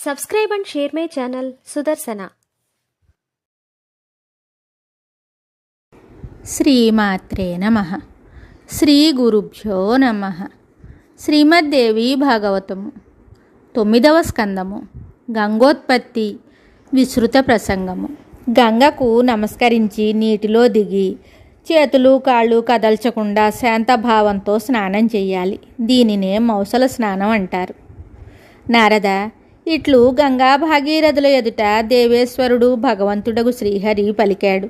Subscribe and share my channel Sudarsana. శ్రీమాత్రే నమః. శ్రీ గురుభ్యో నమః. శ్రీమద్దేవి భాగవతము 9వ స్కందము. గంగోత్పత్తి విస్తృత ప్రసంగము. గంగకు నమస్కరించి నీటిలో దిగి చేతులు కాళ్ళు కదల్చకుండా శాంతభావంతో స్నానం చేయాలి. దీనినే మౌసల స్నానం అంటారు. నారద, ఇట్లు గంగా భాగీరథుల ఎదుట దేవేశ్వరుడు భగవంతుడగు శ్రీహరి పలికాడు.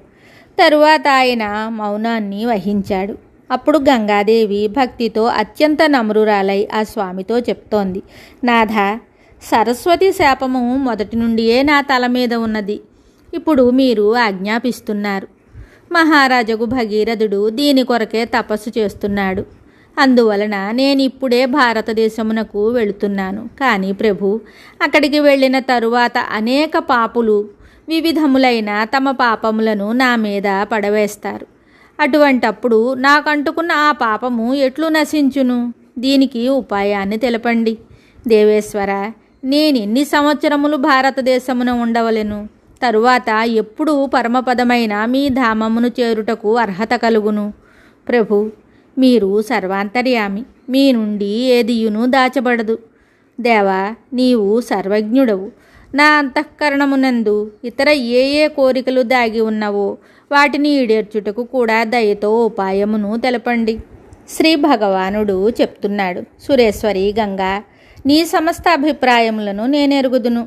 తరువాత ఆయన మౌనాన్ని వహించాడు. అప్పుడు గంగాదేవి భక్తితో అత్యంత నమ్రురాలై ఆ స్వామితో చెప్తోంది, నాథ, సరస్వతి శాపము మొదటి నుండియే నా తల మీద ఉన్నది. ఇప్పుడు మీరు ఆజ్ఞాపిస్తున్నారు. మహారాజగు భగీరథుడు దీని కొరకే తపస్సు చేస్తున్నాడు. అందువలన నేనిప్పుడే భారతదేశమునకు వెళుతున్నాను. కానీ ప్రభు, అక్కడికి వెళ్ళిన తరువాత అనేక పాపులు వివిధములైన తమ పాపములను నా మీద పడవేస్తారు. అటువంటప్పుడు నాకంటుకున్న ఆ పాపము ఎట్లు నశించును? దీనికి ఉపాయాన్ని తెలపండి. దేవేశ్వర, నేనెన్ని సంవత్సరములు భారతదేశమున ఉండవలెను? తరువాత ఎప్పుడు పరమపదమైన మీ ధామమును చేరుటకు అర్హత కలుగును? ప్రభు, మీరు సర్వాంతర్యామి, మీ నుండి ఏదియును దాచబడదు. దేవా, నీవు సర్వజ్ఞుడవు. నా అంతఃకరణమునందు ఇతర ఏ కోరికలు దాగి ఉన్నవో వాటిని ఈడేర్చుటకు కూడా దయతో ఉపాయమును తెలపండి. శ్రీ భగవానుడు చెప్తున్నాడు, సురేశ్వరి గంగా, నీ సమస్త అభిప్రాయములను నేనెరుగుదును.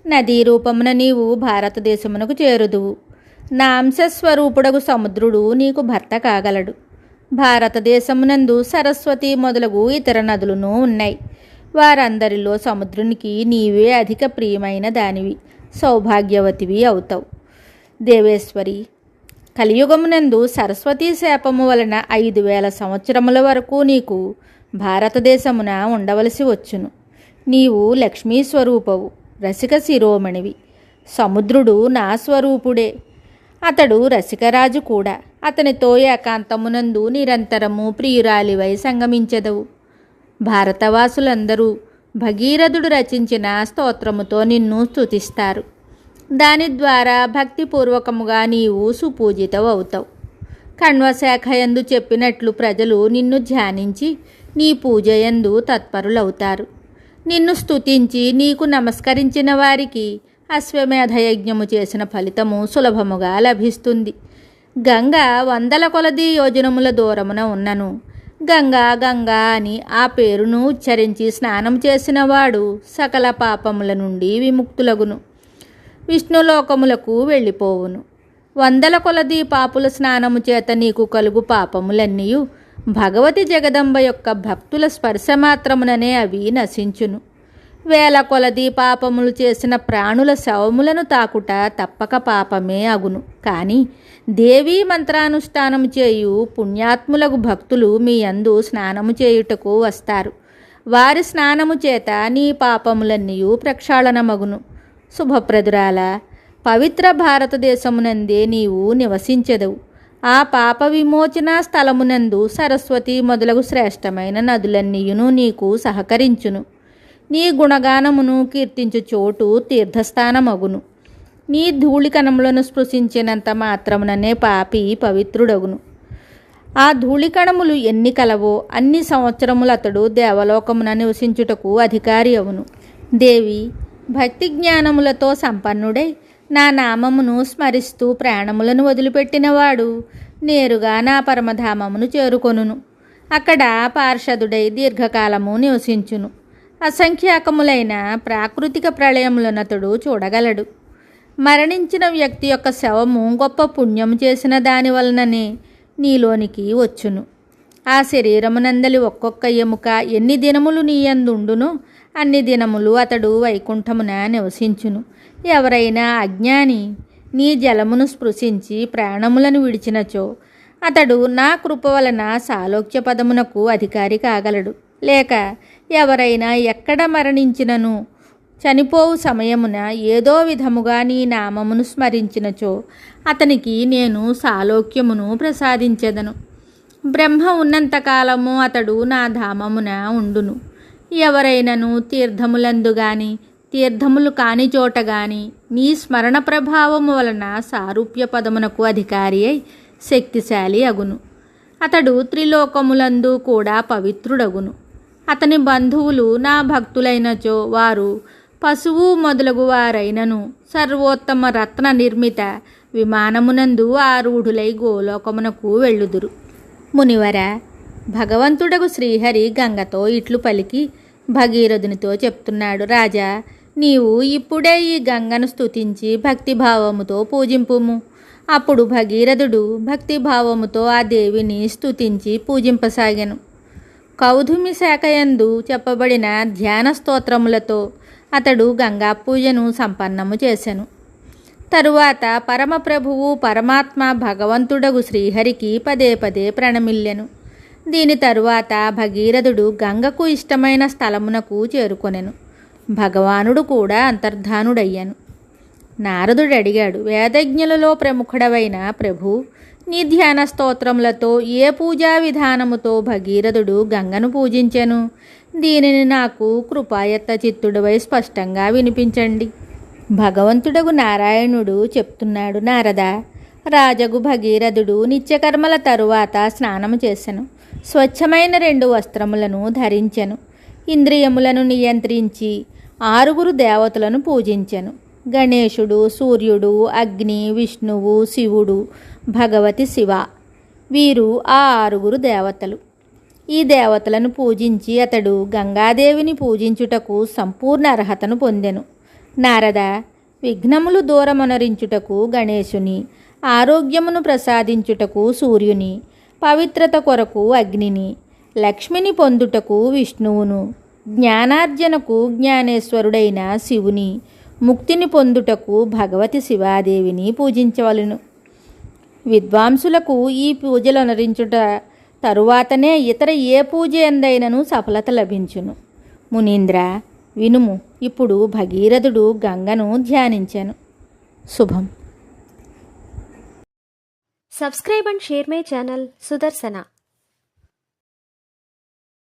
నదీ రూపమున నీవు భారతదేశమునకు చేరుదువు. నా అంశస్వరూపుడగు సముద్రుడు నీకు భర్త కాగలడు. భారతదేశమునందు సరస్వతి మొదలగు ఇతర నదులను ఉన్నాయి. వారందరిలో సముద్రునికి నీవే అధిక ప్రియమైన దానివి, సౌభాగ్యవతివి అవుతావు. దేవేశ్వరి, కలియుగమునందు సరస్వతీ శాపము వలన 5000 సంవత్సరముల వరకు నీకు భారతదేశమున ఉండవలసి వచ్చును. నీవు లక్ష్మీ స్వరూపవు, రసిక శిరోమణివి. సముద్రుడు నా స్వరూపుడే. అతడు రసికరాజు కూడా. అతనితో ఏకాంతమునందు నిరంతరము ప్రియురాలివై సంగమించెదవు. భారతవాసులందరూ భగీరథుడు రచించిన స్తోత్రముతో నిన్ను స్తుతిస్తారు. దాని ద్వారా భక్తిపూర్వకముగా నీవు సుపూజితవు అవుతావు. కణ్వశాఖయందు చెప్పినట్లు ప్రజలు నిన్ను ధ్యానించి నీ పూజయందు తత్పరులవుతారు. నిన్ను స్తుతించి నీకు నమస్కరించిన వారికి అశ్వమేధయజ్ఞము చేసిన ఫలితము సులభముగా లభిస్తుంది. గంగ 100 కొలది యోజనముల దూరమున ఉన్నను. గంగా గంగా అని ఆ పేరును ఉచ్చరించి స్నానం చేసిన వాడు సకల పాపముల నుండి విముక్తులగును, విష్ణులోకములకు వెళ్ళిపోవును. 100 కొలది పాపుల స్నానము చేత నీకు కలుగు పాపములన్నీయు భగవతి జగదంబ యొక్క భక్తుల స్పర్శ మాత్రముననే అవి నశించును. 1000 కొలది పాపములు చేసిన ప్రాణుల శవములను తాకుట తప్పక పాపమే అగును. కానీ దేవీ మంత్రానుష్ఠానము చేయు పుణ్యాత్ములకు భక్తులు మీ యందు స్నానము చేయుటకు వస్తారు. వారి స్నానము చేత నీ పాపములన్నీయు ప్రక్షాళనమగును. శుభప్రదురాల, పవిత్ర భారతదేశమునందే నీవు నివసించెదవు. ఆ పాప విమోచన స్థలమునందు సరస్వతి మొదలగు శ్రేష్టమైన నదులన్నీయును నీకు సహకరించును. నీ గుణగానమును కీర్తించు చోటు తీర్థస్థానమగును. నీ ధూళికణములను స్పృశించినంత మాత్రముననే పాపి పవిత్రుడగును. ఆ ధూళికణములు ఎన్ని కలవో అన్ని సంవత్సరములు అతడు దేవలోకమున నివసించుటకు అధికారి అవును. దేవి, భక్తి జ్ఞానములతో సంపన్నుడై నా నామమును స్మరిస్తూ ప్రాణములను వదిలిపెట్టినవాడు నేరుగా నా పరమధామమును చేరుకొనును. అక్కడ పార్షదుడై దీర్ఘకాలము నివసించును. అసంఖ్యాకములైన ప్రాకృతిక ప్రళయములనతడు చూడగలడు. మరణించిన వ్యక్తి యొక్క శవము గొప్ప పుణ్యం చేసిన దాని వలననే నీలోనికి వచ్చును. ఆ శరీరమునందలి ఒక్కొక్క ఎముక ఎన్ని దినములు నీయందుండునో అన్ని దినములు అతడు వైకుంఠమున నివసించును. ఎవరైనా అజ్ఞాని నీ జలమును స్పృశించి ప్రాణములను విడిచినచో అతడు నా కృప వలన సాలోక్య పదమునకు అధికారి కాగలడు. లేక ఎవరైనా ఎక్కడ మరణించినను చనిపోవు సమయమున ఏదో విధముగా నీ నామమును స్మరించినచో అతనికి నేను సాలోక్యమును ప్రసాదించెదను. బ్రహ్మ ఉన్నంతకాలము అతడు నా ధామమున ఉండును. ఎవరైనను తీర్థములందు గాని తీర్థములు కాని చోట గాని నీ స్మరణ ప్రభావము వలన సారూప్య పదమునకు అధికారి అయి శక్తిశాలి అగును. అతడు త్రిలోకములందు కూడా పవిత్రుడగును. అతని బంధువులు నా భక్తులైనచో వారు పశువు మొదలగు వారైనను సర్వోత్తమ రత్న నిర్మిత విమానమునందు ఆరూఢులై గోలోకమునకు వెళ్ళుదురు. మునివర, భగవంతుడగు శ్రీహరి గంగతో ఇట్లు పలికి భగీరథునితో చెప్తున్నాడు. రాజా, నీవు ఇప్పుడే ఈ గంగను స్తుతించి భక్తిభావముతో పూజింపుము. అప్పుడు భగీరథుడు భక్తిభావముతో ఆ దేవిని స్తుతించి పూజింపసాగాను. కౌధుమి శాఖయందు చెప్పబడిన ధ్యాన స్తోత్రములతో అతడు గంగా పూజను సంపన్నము చేసెను. తరువాత పరమప్రభువు పరమాత్మ భగవంతుడగు శ్రీహరికి పదే పదే ప్రణమిల్లెను. దీని తరువాత భగీరథుడు గంగకు ఇష్టమైన స్థలమునకు చేరుకొనెను. భగవానుడు కూడా అంతర్ధానుడయ్యాను. నారదుడు అడిగాడు, వేదజ్ఞులలో ప్రముఖుడవైన ప్రభు, నీ ధ్యాన స్తోత్రములతో ఏ పూజా విధానముతో భగీరథుడు గంగను పూజించెను? దీనిని నాకు కృపాయత్త చిత్తుడవై స్పష్టంగా వినిపించండి. భగవంతుడగు నారాయణుడు చెప్తున్నాడు. నారద, రాజగు భగీరథుడు నిత్యకర్మల తరువాత స్నానము చేసెను. స్వచ్ఛమైన 2 వస్త్రములను ధరించెను. ఇంద్రియములను నియంత్రించి 6 దేవతలను పూజించెను. గణేశుడు, సూర్యుడు, అగ్ని, విష్ణువు, శివుడు, భగవతి శివ, వీరు ఆ 6 దేవతలు. ఈ దేవతలను పూజించి అతడు గంగాదేవిని పూజించుటకు సంపూర్ణ అర్హతను పొందెను. నారద, విఘ్నములు దూరమొనరించుటకు గణేశుని, ఆరోగ్యమును ప్రసాదించుటకు సూర్యుని, పవిత్రత కొరకు అగ్నిని, లక్ష్మిని పొందుటకు విష్ణువును, జ్ఞానార్జనకు జ్ఞానేశ్వరుడైన శివుని, ముక్తిని పొందుటకు భగవతి శివాదేవిని పూజించవలెను. విద్వాంసులకు ఈ పూజలు అనరించుట తరువాతనే ఇతర ఏ పూజ ఎందైనను సఫలత లభించును. మునీంద్ర, వినుము. ఇప్పుడు భగీరథుడు గంగను ధ్యానించెను. శుభం. Subscribe and share my channel Sudarsana.